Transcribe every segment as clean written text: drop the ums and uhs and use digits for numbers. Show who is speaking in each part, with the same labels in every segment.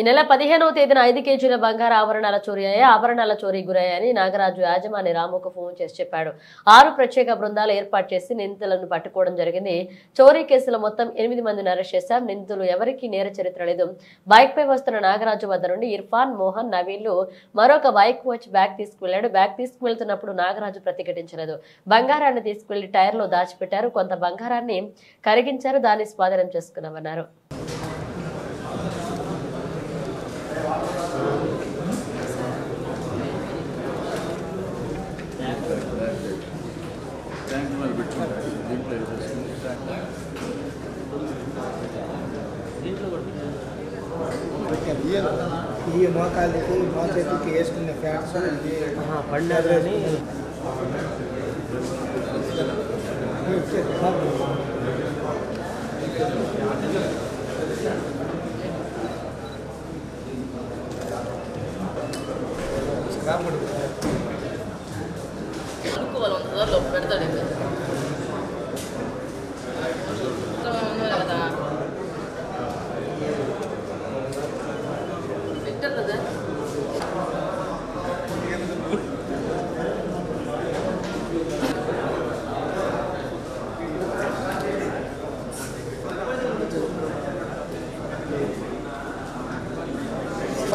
Speaker 1: నెల 15వ తేదీన 5 కేజీల బంగారు ఆభరణాల చోరీ అయ్యాయి. ఆభరణాల చోరీ గురయ్యాయని నాగరాజు యాజమాని రాముకు ఫోన్ చేసి చెప్పాడు. 6 ప్రత్యేక బృందాలు ఏర్పాటు చేసి నిందితులను పట్టుకోవడం జరిగింది. చోరీ కేసులో మొత్తం 8 మందిని అరెస్ట్ చేశాం. నిందితులు ఎవరికీ నేర చరిత్ర లేదు. బైక్ పై వస్తున్న నాగరాజు వద్ద నుండి ఇర్ఫాన్, మోహన్, నవీన్లు మరొక బైక్ వచ్చి బ్యాగ్ తీసుకువెళ్లాడు. బ్యాగ్ తీసుకువెళ్తున్నప్పుడు నాగరాజు ప్రతిఘటించలేదు. బంగారాన్ని తీసుకువెళ్లి టైర్ లో దాచిపెట్టారు. కొంత బంగారాన్ని కరిగించారు. దాన్ని స్వాధీనం చేసుకున్నామన్నారు.
Speaker 2: ఈ మోకాళ్ళకి మోచేతికి వేసుకునే ఫ్యాట్స్ పండాలని
Speaker 1: పెడతాడు.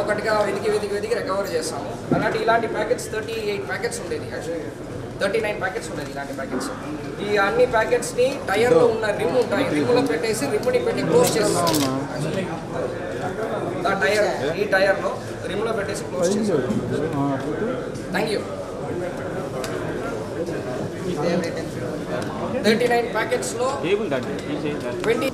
Speaker 3: ఒకటిగా వెతికి రికవర్ చేస్తాము. ఇలాంటి ప్యాకెట్స్ 38 ప్యాకెట్స్ ఉండేది. యాక్చువల్లీ 39 ప్యాకెట్స్ ఉండేది ఇలాంటి ప్యాకెట్స్. ఈ అన్ని ప్యాకెట్స్ని టైర్లో ఉన్న రిమ్ ఉంటాయి, రిమ్లో పెట్టేసి రిమ్ని పెట్టి క్లోజ్ చేస్తాం. ఈ టైర్లో రిమ్లో పెట్టేసి క్లోజ్ చేస్తాం. Thank you. 39 ప్యాకెట్స్లో 20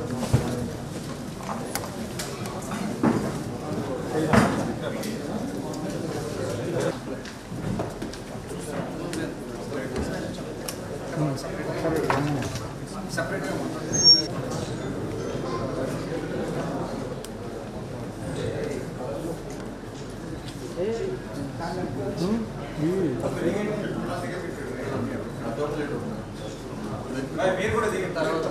Speaker 3: సెపరేట్గా మీరు కూడా దిగిన తర్వాత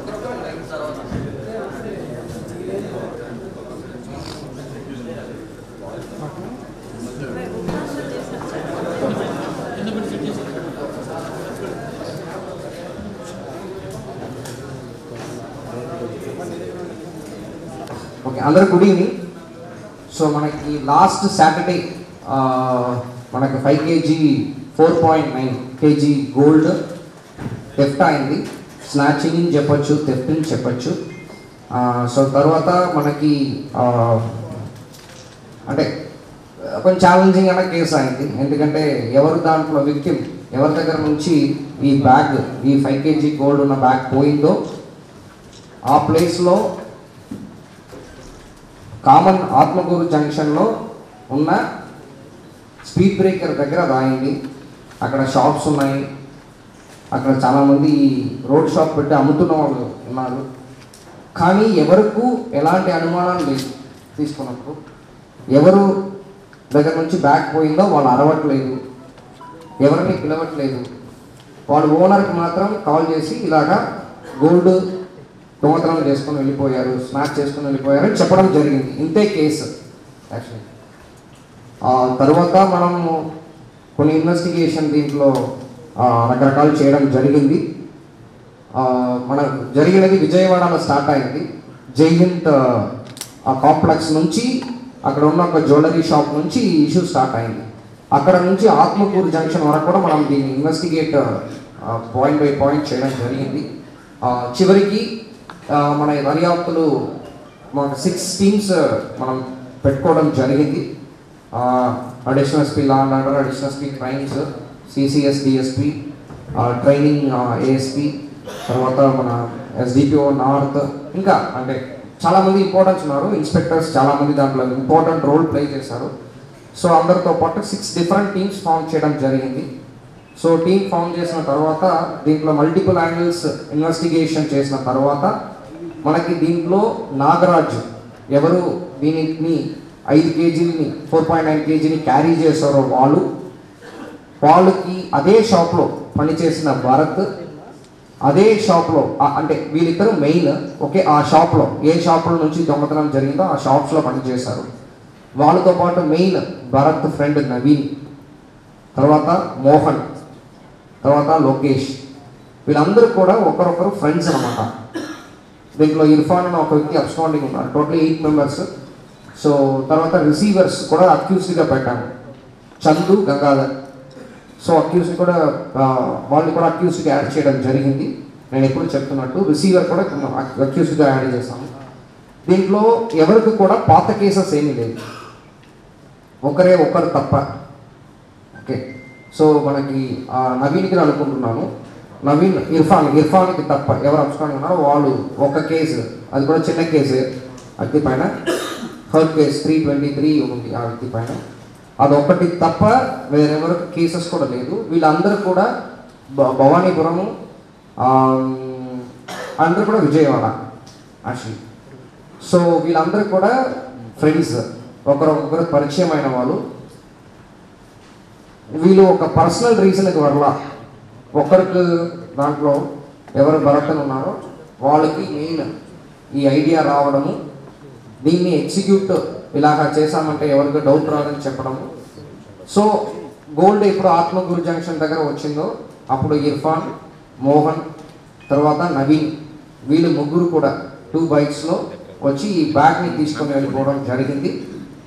Speaker 4: ఓకే, అందరూ గుడ్ ఈవినింగ్. సో మనకి లాస్ట్ సాటర్డే మనకి 5 కేజీ 4.9 కేజీ గోల్డ్ థెఫ్ట్ అయింది. స్నాచింగ్ అని చెప్పొచ్చు, థెఫ్ట్ అని చెప్పొచ్చు. సో తర్వాత మనకి అంటే కొంచెం ఛాలెంజింగ్ అన్న కేసు అయింది. ఎందుకంటే ఎవరు దాంట్లో విక్టిమ్ ఎవరి దగ్గర నుంచి ఈ బ్యాగ్, ఈ 5 కేజీ గోల్డ్ ఉన్న బ్యాగ్ పోయిందో ఆ ప్లేస్లో కామన్ ఆత్మకూరు జంక్షన్లో ఉన్న స్పీడ్ బ్రేకర్ దగ్గర రాయింది. అక్కడ షాప్స్ ఉన్నాయి. అక్కడ చాలామంది రోడ్ షాప్ పెట్టి అమ్ముతున్న వాళ్ళు ఉన్నారు. కానీ ఎవరికి ఎలాంటి అనుమానం లేదు. తీసుకున్నప్పుడు ఎవరు దగ్గర నుంచి బ్యాగ్ పోయిందో వాళ్ళు అరవట్లేదు, ఎవరిని పిలవట్లేదు. వాళ్ళు ఓనర్కి మాత్రం కాల్ చేసి ఇలాగా గోల్డ్ దొంగతనం చేసుకొని వెళ్ళిపోయారు, స్నాచ్ చేసుకొని వెళ్ళిపోయారు అని చెప్పడం జరిగింది. ఇంతే కేసు. యాక్చువల్లీ తర్వాత మనము కొన్ని ఇన్వెస్టిగేషన్ దీంట్లో రకరకాలు చేయడం జరిగింది. మన జరిగినది విజయవాడలో స్టార్ట్ అయింది. జైహింద్ ఆ కాంప్లెక్స్ నుంచి అక్కడ ఉన్న ఒక జ్యువెలరీ షాప్ నుంచి ఈ ఇష్యూ స్టార్ట్ అయింది. అక్కడ నుంచి ఆత్మకూరు జంక్షన్ వరకు కూడా మనం దీన్ని ఇన్వెస్టిగేట్ పాయింట్ బై పాయింట్ చేయడం జరిగింది. చివరికి మన దర్యాప్తులు మనకు 6 టీమ్స్ మనం పెట్టుకోవడం జరిగింది. Additional SP law and order, additional SP crimes, CCS DSP, training ASP, తర్వాత మన ఎస్డిపిఓ నార్త్, ఇంకా అంటే చాలామంది ఇంపార్టెన్స్ ఉన్నారు. ఇన్స్పెక్టర్స్ చాలామంది దాంట్లో ఇంపార్టెంట్ రోల్ ప్లే చేశారు. సో అందరితో పాటు 6 డిఫరెంట్ టీమ్స్ ఫామ్ చేయడం జరిగింది. సో టీమ్ ఫామ్ చేసిన తర్వాత దీంట్లో మల్టిపుల్ యాంగిల్స్ ఇన్వెస్టిగేషన్ చేసిన తర్వాత మనకి దీంట్లో నాగరాజు ఎవరు దీనిని 5 కేజీలని 4.9 కేజీని క్యారీ చేశారో వాళ్ళకి అదే షాప్లో పనిచేసిన భరత్, అదే షాప్లో అంటే వీళ్ళిద్దరూ మెయిన్ ఒకే ఆ షాప్లో ఏ షాపుల నుంచి దొంగతనం జరిగిందో ఆ షాప్స్లో పనిచేశారు. వాళ్ళతో పాటు మెయిన్ భరత్ ఫ్రెండ్ నవీన్, తర్వాత మోహన్, తర్వాత లోకేష్, వీళ్ళందరూ కూడా ఒకరొకరు ఫ్రెండ్స్ అనమాట. దీంట్లో ఇర్ఫాన్ అని ఒక వ్యక్తి అబ్స్కాండింగ్ ఉన్నారు. Total 8 members. సో తర్వాత రిసీవర్స్ కూడా అక్యూజ్డ్గా పెట్టాము, చందు, గంగాధర్. సో అక్యూజ్ని కూడా వాళ్ళని కూడా అక్యూజ్డ్గా యాడ్ చేయడం జరిగింది. నేను ఎప్పుడు చెప్తున్నట్టు రిసీవర్ కూడా అక్యూజ్డ్గా యాడ్ చేస్తాము. దీంట్లో ఎవరికి కూడా పాత కేసెస్ ఏమీ లేదు, ఒకరు తప్ప. ఓకే, సో మనకి నవీన్కి అనుకుంటున్నాను, నవీన్ ఇర్ఫాన్కి తప్ప ఎవరు అబ్స్కాండింగ్ ఉన్నారో వాళ్ళు ఒక కేసు, అది కూడా చిన్న కేసు, వ్యక్తి పైన థర్డ్ కేసు 323 ఉంది ఆ వ్యక్తి పైన. అదొకటి తప్ప వేరెవరు కేసెస్ కూడా లేదు. వీళ్ళందరూ కూడా భవానీపురము, అందరూ కూడా విజయవాడ యాక్చువల్లీ. సో వీళ్ళందరూ కూడా ఫ్రెండ్స్, ఒకరొకరు పరిచయం అయిన వాళ్ళు. వీళ్ళు ఒక పర్సనల్ రీజన్కి వల్ల ఒకరికి దాంట్లో ఎవరు భరత్ ఉన్నారో వాళ్ళకి మెయిన్ ఈ ఐడియా రావడము, దీన్ని ఎగ్జిక్యూట్ ఇలాగా చేశామంటే ఎవరికి డౌట్ రాదని చెప్పడము. సో గోల్డ్ ఇప్పుడు ఆత్మకూరు జంక్షన్ దగ్గర వచ్చిందో అప్పుడు ఇర్ఫాన్, మోహన్, తర్వాత నవీన్, వీళ్ళు ముగ్గురు కూడా 2 బైక్స్లో వచ్చి ఈ బ్యాగ్ని తీసుకొని వెళ్ళిపోవడం జరిగింది.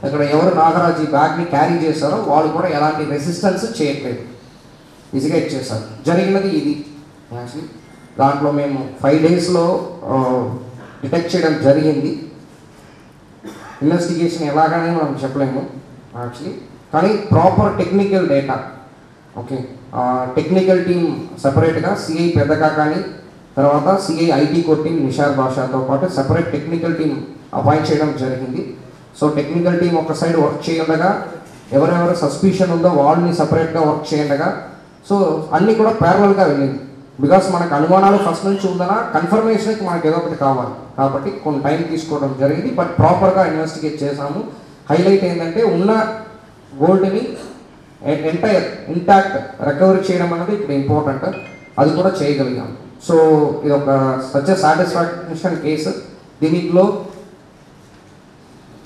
Speaker 4: ఇక్కడ ఎవరు నాగరాజు ఈ బ్యాగ్ని క్యారీ చేశారో వాళ్ళు కూడా ఎలాంటి రెసిస్టెన్స్ చేయట్లేదు, ఈజీగా ఇచ్చేసారు. జరిగినది ఇది యాక్చువల్లీ. దాంట్లో మేము 5 డేస్లో డిటెక్ట్ చేయడం జరిగింది. ఇన్వెస్టిగేషన్ ఎలాగనే మనం చెప్పలేము యాక్చువల్లీ, కానీ proper technical data. Okay, technical team సపరేట్గా సిఐ పెద్దకాకాని, తర్వాత సిఐ ఐటీ కోటింగ్ నిషార్ భాషతో పాటు సపరేట్ టెక్నికల్ టీమ్ అపాయింట్ చేయడం జరిగింది. సో టెక్నికల్ టీం ఒక సైడ్ వర్క్ చేయఉండగా, ఎవరెవరు సస్పిషన్ ఉందో వాళ్ళని సపరేట్గా వర్క్ చేయఉండగా, సో అన్నీ కూడా ప్యారలల్గా వెళ్ళింది. బికాస్ మనకు అనుమానాలు ఫస్ట్ నుంచి ఉందన్నా కన్ఫర్మేషన్కి మనకు ఏదో ఒకటి కావాలి కాబట్టి కొన్ని టైం తీసుకోవడం జరిగింది. బట్ ప్రాపర్గా ఇన్వెస్టిగేట్ చేసాము. హైలైట్ ఏంటంటే ఉన్న గోల్డ్ని ఎంటైర్ ఇంటాక్ట్ రికవరీ చేయడం అనేది ఇక్కడ ఇంపార్టెంట్, అది కూడా చేయగలిగాం. సో ఇది ఒక సచ్ సాటిస్ఫాక్షన్ కేసు. దీనిలో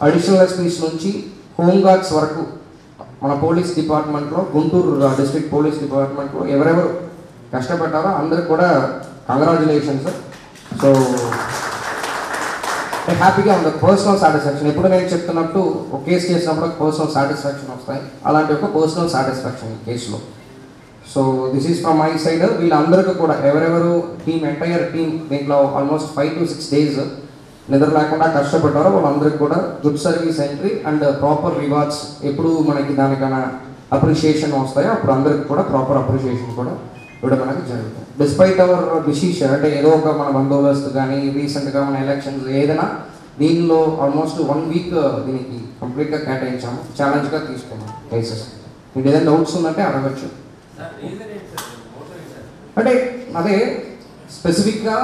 Speaker 4: అడిషనల్ ఎస్పీస్ నుంచి హోంగార్డ్స్ వరకు మన పోలీస్ డిపార్ట్మెంట్లో, గుంటూరు డిస్ట్రిక్ట్ పోలీస్ డిపార్ట్మెంట్లో ఎవరెవరు కష్టపడ్డారో అందరికి కూడా కంగ్రాచులేషన్స్. సో హ్యాపీగా ఉంది, పర్సనల్ సాటిస్ఫాక్షన్. ఎప్పుడు నేను చెప్తున్నట్టు ఒక కేసు చేసినప్పుడు పర్సనల్ సాటిస్ఫాక్షన్ వస్తాయి, అలాంటి ఒక పర్సనల్ సాటిస్ఫాక్షన్ ఈ కేసులో. So this is from my side. వీళ్ళందరికీ కూడా ఎవరెవరు టీమ్, ఎంటైర్ టీమ్ దీంట్లో ఆల్మోస్ట్ 5 to 6 days నిద్ర లేకుండా కష్టపడ్డారో వాళ్ళందరికీ కూడా good service entry and proper rewards. ఎప్పుడు మనకి దానికన్నా అప్రిషియేషన్ వస్తాయో అప్పుడు అందరికి కూడా ప్రాపర్ అప్రిషియేషన్ కూడా ఇవ్వడం అనేది జరుగుతుంది. డిస్పైట్ అవర్ డిసిషన్, అంటే ఏదో ఒక మన బందోబస్తు కానీ రీసెంట్గా మన ఎలక్షన్స్ ఏదైనా, దీనిలో ఆల్మోస్ట్ 1 week దీనికి కంప్లీట్గా కేటాయించాము, ఛాలెంజ్గా తీసుకున్నాం కేసెస్. మీకు ఏదైనా డౌట్స్ ఉందంటే అడగచ్చు. అంటే అదే స్పెసిఫిక్గా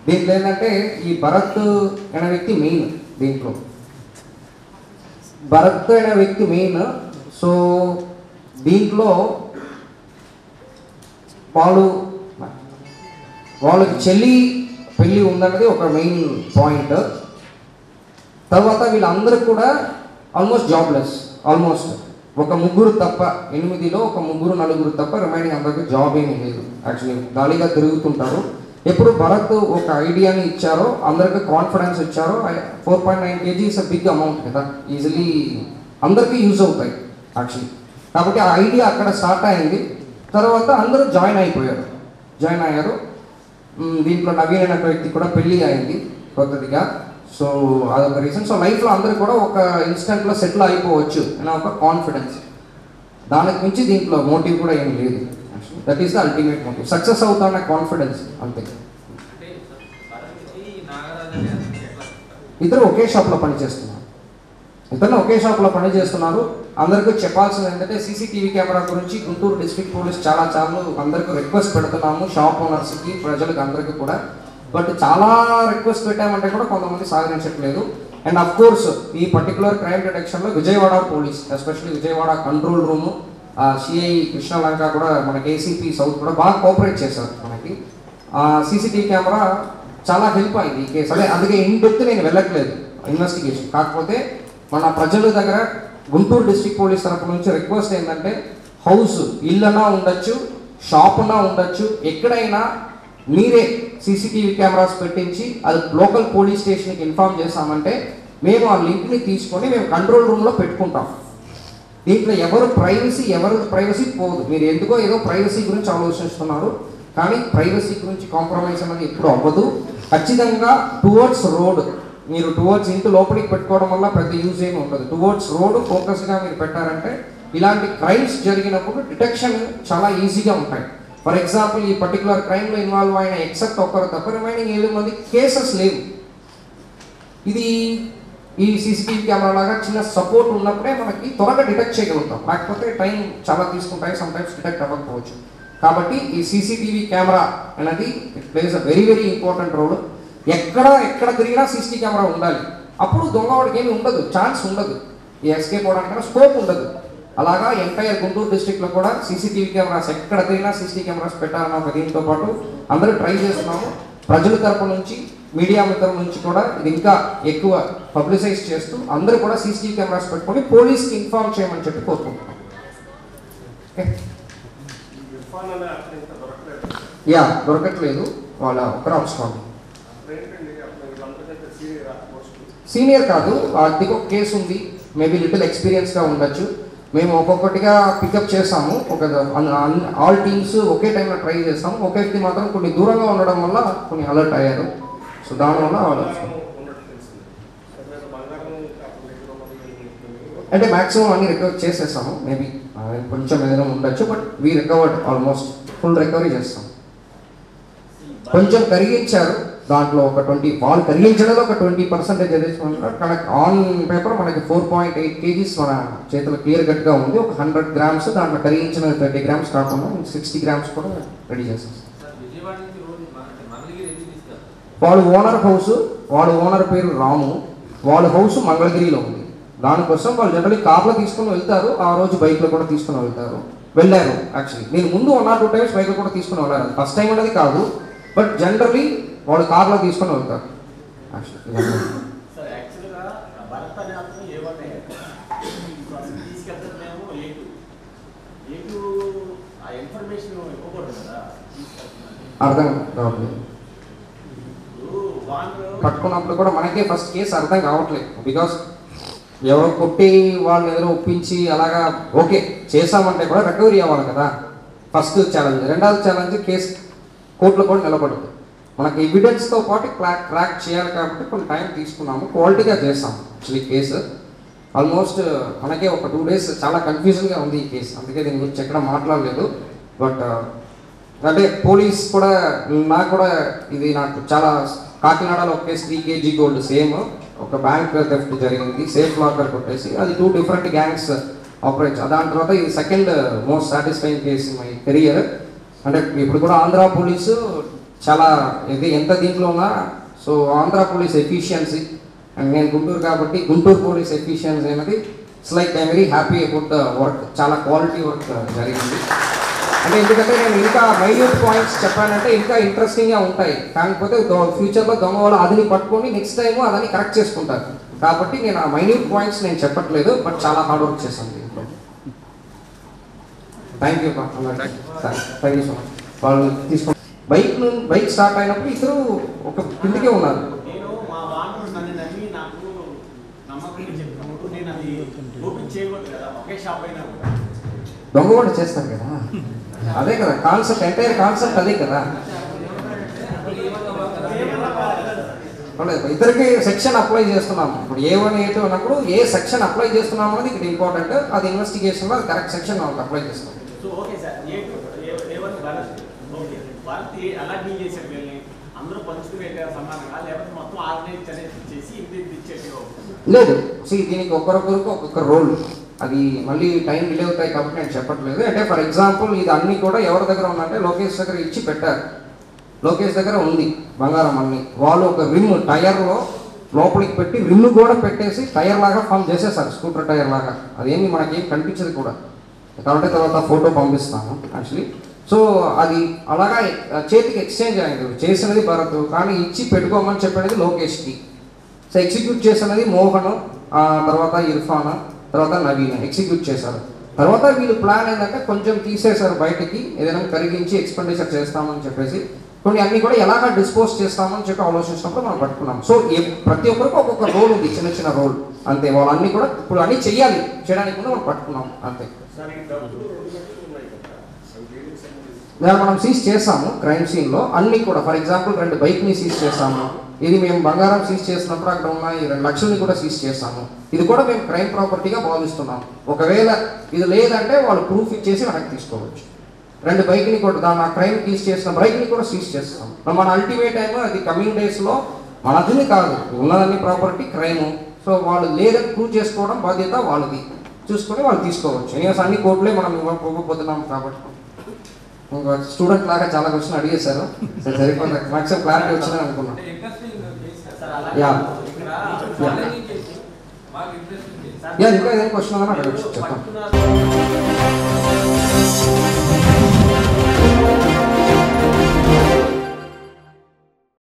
Speaker 4: దీంట్లో ఏంటంటే ఈ భరత్ అనే వ్యక్తి మెయిన్, దీంట్లో భరత్ అనే వ్యక్తి మెయిన్. సో దీంట్లో వాళ్ళకి చెల్లి పెళ్ళి ఉందన్నది ఒక మెయిన్ పాయింట్. తర్వాత వీళ్ళందరూ కూడా ఆల్మోస్ట్ జాబ్లెస్, ఆల్మోస్ట్ ఒక 3 తప్ప 8లో ఒక 3-4 తప్ప రిమైనింగ్ అందరికీ జాబ్ ఏమీ లేదు. యాక్చువల్లీ గాలిగా తిరుగుతుంటారు. ఎప్పుడు భరత్ ఒక ఐడియాని ఇచ్చారో, అందరికీ కాన్ఫిడెన్స్ ఇచ్చారో, 4.9 kg బిగ్ అమౌంట్ కదా, ఈజీలీ అందరికీ యూజ్ అవుతాయి యాక్చువల్లీ. కాబట్టి ఆ ఐడియా అక్కడ స్టార్ట్ అయింది. తర్వాత అందరూ జాయిన్ అయ్యారు. దీంట్లో నవీన్ అనే వ్యక్తి కూడా పెళ్ళి అయింది కొత్తదిగా. సో అదొక రీజన్. సో లైఫ్లో అందరూ కూడా ఒక ఇన్స్టెంట్లో సెటిల్ అయిపోవచ్చు అనే ఒక కాన్ఫిడెన్స్. దానికి మించి దీంట్లో మోటివ్ కూడా ఏం లేదు. That is the ultimate motive. Success అవుతామనే కాన్ఫిడెన్స్ అంతే. ఇద్దరు ఒకే షాప్లో పనిచేస్తున్నారు. అందరికీ చెప్పాల్సింది ఏంటంటే సీసీటీవీ కెమెరా గురించి గుంటూరు డిస్ట్రిక్ట్ పోలీస్ చాలా అందరికీ రిక్వెస్ట్ పెడుతున్నాము, షాప్ ఓనర్స్కి, ప్రజలకు అందరికీ కూడా. బట్ చాలా రిక్వెస్ట్ పెట్టామంటే కూడా కొంతమంది సహకరించట్లేదు. అండ్ అఫ్ కోర్స్ ఈ పర్టికులర్ క్రైమ్ డిటెక్షన్లో Vijayawada police, especially Vijayawada control room, CI Krishnalanka కూడా, మనకి ఏసీపీ సౌత్ కూడా బాగా కోఆపరేట్ చేశారు మనకి. సీసీటీవీ కెమెరా చాలా హెల్ప్ అయింది ఈ కేసు. అదే అందుకే ఇన్ డెప్త్ నేను వెళ్ళట్లేదు ఇన్వెస్టిగేషన్. కాకపోతే మన ప్రజల దగ్గర గుంటూరు డిస్ట్రిక్ట్ పోలీస్ తరఫు నుంచి రిక్వెస్ట్ ఏంటంటే హౌస్ ఇల్లన్నా ఉండొచ్చు, షాప్ అన్నా ఉండొచ్చు, ఎక్కడైనా మీరే సీసీటీవీ కెమెరాస్ పెట్టించి అది లోకల్ పోలీస్ స్టేషన్కి ఇన్ఫార్మ్ చేస్తామంటే మేము ఆ లింక్ని తీసుకొని మేము కంట్రోల్ రూమ్లో పెట్టుకుంటాం. దీంట్లో ఎవరు ప్రైవసీ పోదు. మీరు ఎందుకో ఏదో ప్రైవసీ గురించి ఆలోచిస్తున్నారు, కానీ ప్రైవసీ గురించి కాంప్రమైజ్ అనేది ఎప్పుడు అవ్వదు. ఖచ్చితంగా టువర్డ్స్ రోడ్, మీరు టువర్డ్స్ ఇంటి లోపలికి పెట్టుకోవడం వల్ల పెద్ద యూజ్ ఏమి ఉండదు. టువర్డ్స్ రోడ్ ఫోకస్గా మీరు పెట్టారంటే ఇలాంటి క్రైమ్స్ జరిగినప్పుడు డిటెక్షన్ చాలా ఈజీగా ఉంటాయి. ఫర్ ఎగ్జాంపుల్ ఈ పర్టికులర్ క్రైమ్లో ఇన్వాల్వ్ అయిన ఎక్సెప్ట్ ఒక్కరు తప్ప రిమైనింగ్ 7 మంది కేసెస్ లేవు. ఇది ఈ సీసీటీవీ కెమెరా లాగా చిన్న సపోర్ట్ ఉన్నప్పుడే మనకి త్వరగా డిటెక్ట్ చేయగలుగుతాం, లేకపోతే టైం చాలా తీసుకుంటాయి, సమ్టైమ్స్ డిటెక్ట్ అవ్వకపోవచ్చు. కాబట్టి ఈ సీసీటీవీ కెమెరా అనేది it plays a very very important role. ఎక్కడ తిరిగినా సీసీటీవీ కెమెరా ఉండాలి. అప్పుడు దొంగవాడికి ఏమి ఉండదు, ఛాన్స్ ఉండదు, ఈ ఎస్కేప్ అవడానికైనా స్కోప్ ఉండదు. అలాగా ఎంటైర్ గుంటూరు డిస్ట్రిక్ట్లో కూడా సీసీటీవీ కెమెరాస్ ఎక్కడ తిరిగినా సీసీటీవీ కెమెరాస్ పెట్టాలన్న ఒక దీంతో పాటు అందరూ ట్రై చేస్తున్నాము. ప్రజల తరపు నుంచి, మీడియా మిత్రుల నుంచి కూడా ఇది ఇంకా ఎక్కువ పబ్లిసైజ్ చేస్తూ అందరూ కూడా సీసీటీవీ కెమెరాస్ పెట్టుకొని పోలీస్కి ఇన్ఫార్మ్ చేయమని చెప్పి కోరుకుంటున్నాం. దొరకట్లేదు, వాళ్ళ ఒకరు అవసరం. సీనియర్ కాదు, అది ఒక కేసు ఉంది, మేబీ లిటిల్ ఎక్స్పీరియన్స్గా ఉండొచ్చు. మేము ఒక్కొక్కటిగా పికప్ చేస్తాము, ఆల్ టీమ్స్ ఒకే టైంలో ట్రై చేస్తాము. ఒక వ్యక్తి మాత్రం కొన్ని దూరంగా ఉండడం వల్ల కొన్ని అలర్ట్ అయ్యారు. సో దానివల్ల వాళ్ళు అంటే మ్యాక్సిమం అన్ని రికవర్ చేసేస్తాము. మేబీ కొంచెం ఏదైనా ఉండొచ్చు, but we recovered almost full recovery చేస్తాం. కొంచెం కరిగించారు, దాంట్లో ఒక 20 వాళ్ళు కరిగించడంలో ఒక 20% ఎదేసుకుంటారు. కానీ ఆన్ పేపర్ మనకి 4.8 kgs మన చేతిలో క్లియర్ కట్గా ఉంది. ఒక 100 grams దాంట్లో కరిగించిన 30 grams కాకుండా 60 grams కూడా రెడీ చేస్తాం. వాళ్ళ ఓనర్ పేరు రాము, వాళ్ళ హౌస్ మంగళగిరిలో ఉంది. దానికోసం వాళ్ళు జనరల్లీ కార్లో తీసుకుని వెళ్తారు, ఆ రోజు బైక్లో కూడా తీసుకుని వెళ్ళారు. యాక్చువల్లీ నేను ముందు 1 or 2 times బైక్లో కూడా తీసుకుని వెళ్ళారు, ఫస్ట్ టైం అనేది కాదు, బట్ జనరల్లీ వాళ్ళు కార్లో తీసుకొని వెళ్తారు. అర్థం కావట్లేదు, పట్టుకున్నప్పుడు కూడా మనకే ఫస్ట్ కేసు అర్థం కావట్లేదు. బికాస్ ఎవరో కొట్టి వాళ్ళని ఏదో ఒప్పించి అలాగా ఓకే చేసామంటే కూడా రికవరీ అవ్వాలి కదా. First challenge. రెండవది ఛాలెంజ్ కేసు కోర్టులో కూడా నిలబడుతుంది. మనకి ఎవిడెన్స్తో పాటు ట్రాక్ చేయాలి కాబట్టి కొన్ని టైం తీసుకున్నాము, క్వాలిటీగా చేస్తాము. యాక్చువల్లీ కేసు ఆల్మోస్ట్ మనకే ఒక 2 days చాలా కన్ఫ్యూజన్గా ఉంది ఈ కేసు, అందుకే దీని గురించి ఎక్కడ మాట్లాడలేదు. బట్ అంటే పోలీస్ కూడా నాకు చాలా కాకినాడలో ఒక కేసు 3 kg గోల్డ్ సేమ్ ఒక బ్యాంక్ థెఫ్ట్ జరిగింది, సేఫ్ లాకర్ కొట్టేసి, అది 2 different gangs ఆపరేట్. దాని తర్వాత ఇది second most satisfying case my career. అంటే ఇప్పుడు కూడా ఆంధ్ర పోలీసు చాలా ఎంత దీంట్లో ఉన్నా, so Andhra police efficiency and నేను గుంటూరు కాబట్టి గుంటూరు పోలీస్ ఎఫిషియన్సీ అనేది it's like I very happy about the work. చాలా క్వాలిటీ వర్క్ జరిగింది. అంటే ఎందుకంటే నేను ఇంకా మైన్యూట్ పాయింట్స్ చెప్పానంటే ఇంకా ఇంట్రెస్టింగ్గా ఉంటాయి, కాకపోతే ఫ్యూచర్లో దొంగ వాళ్ళు అదిని పట్టుకొని నెక్స్ట్ టైము అదని కరెక్ట్ చేసుకుంటారు. కాబట్టి నేను ఆ మైన్యూట్ పాయింట్స్ నేను చెప్పట్లేదు, బట్ చాలా హార్డ్ వర్క్ చేశాను దీంట్లో. Thank you so much. వాళ్ళు తీసుకుంటారు. బైక్ స్టార్ట్ అయినప్పుడు ఇద్దరు ఒక కిందికే ఉన్నారు. దొంగ కూడా చేస్తారు కదా, అదే కదా కాన్సెప్ట్, ఎంటైర్ కాన్సెప్ట్ అదే కదా. ఇద్దరికి సెక్షన్ అప్లై చేస్తున్నాము. ఇప్పుడు A1 A2 అన్నప్పుడు ఏ సెక్షన్ అప్లై చేస్తున్నాము అనేది ఇక్కడ ఇంపార్టెంట్. అది ఇన్వెస్టిగేషన్లో అది కరెక్ట్ సెక్షన్ వాళ్ళకి అప్లై చేస్తాం. లేదు, దీనికి ఒక్కొక్కరికి ఒక్కొక్క రోల్, అది మళ్ళీ టైం డిలే అవుతాయి కాబట్టి నేను చెప్పట్లేదు. అంటే ఫర్ ఎగ్జాంపుల్ ఇది అన్నీ కూడా ఎవరి దగ్గర ఉందంటే లోకేష్ దగ్గర ఇచ్చి పెట్టారు. లోకేష్ దగ్గర ఉంది బంగారం అన్ని. వాళ్ళు ఒక రిమ్ టైర్లో లోపలికి పెట్టి రిమ్ కూడా పెట్టేసి టైర్ లాగా ఫామ్ చేసేసారు, స్కూటర్ టైర్ లాగా. అదేమి మనకేం కనిపించదు కూడా, కాబట్టి తర్వాత ఫోటో పంపిస్తాను యాక్చువల్లీ. సో అది అలాగా చేతికి ఎక్స్చేంజ్ అయింది. చేసినది భరత్, కానీ ఇచ్చి పెట్టుకోమని చెప్పినది లోకేష్కి. సో ఎగ్జిక్యూట్ చేసినది మోహన్, తర్వాత ఇర్ఫాన్, తర్వాత నవీన్ ఎగ్జిక్యూట్ చేశారు. తర్వాత వీళ్ళు ప్లాన్ ఏంటంటే కొంచెం తీసేశారు బయటికి, ఏదైనా కరిగించి ఎక్స్పెండిచర్ చేస్తామని చెప్పేసి. కొన్ని అన్ని కూడా ఎలాగా డిస్పోజ్ చేస్తామని చెప్పి ఆలోచించినప్పుడు మనం పట్టుకున్నాం. సో ప్రతి ఒక్కరికి ఒక్కొక్క రోల్ ఉంది, చిన్న చిన్న రోల్ అంతే. వాళ్ళన్నీ కూడా ఇప్పుడు అన్నీ చెయ్యాలి, చేయడానికి ముందు మనం పట్టుకున్నాం అంతే. మనం సీజ్ చేస్తాము క్రైమ్ సీన్లో అన్నీ కూడా. ఫర్ ఎగ్జాంపుల్ 2 బైక్ని సీజ్ చేస్తాము. ఇది మేము బంగారం సీజ్ చేసినప్పుడు అక్కడ ఉన్న ఈ 2 లక్షలని కూడా సీజ్ చేస్తాము. ఇది కూడా మేము క్రైమ్ ప్రాపర్టీగా భావిస్తున్నాం. ఒకవేళ ఇది లేదంటే వాళ్ళు ప్రూఫ్ ఇచ్చేసి వెనక్కి తీసుకోవచ్చు. 2 బైక్ని కూడా ఆ క్రైమ్ సీజ్ చేసిన బైక్ని కూడా సీజ్ చేస్తాం. మన అల్టిమేట్ టైం అది కమింగ్ డేస్లో మనది కాదు, ఉన్నదన్ని ప్రాపర్టీ క్రైము. సో వాళ్ళు లేదని ప్రూవ్ చేసుకోవడం బాధ్యత వాళ్ళది, చూసుకొని వాళ్ళు తీసుకోవచ్చు. ఎనీవేస్ అన్ని కోర్టులే మనం ఇవ్వకపోతున్నాం కాబట్టి. స్టూడెంట్ లాగా చాలా క్వశ్చన్ అడిగేశారు, సరిపోతుంది. మ్యాక్సిమం క్లారిటీ వచ్చిందని అనుకున్నాను. ఇంకా ఏదైనా క్వశ్చన్ ఉందని అడగచ్చు, చెప్తాను.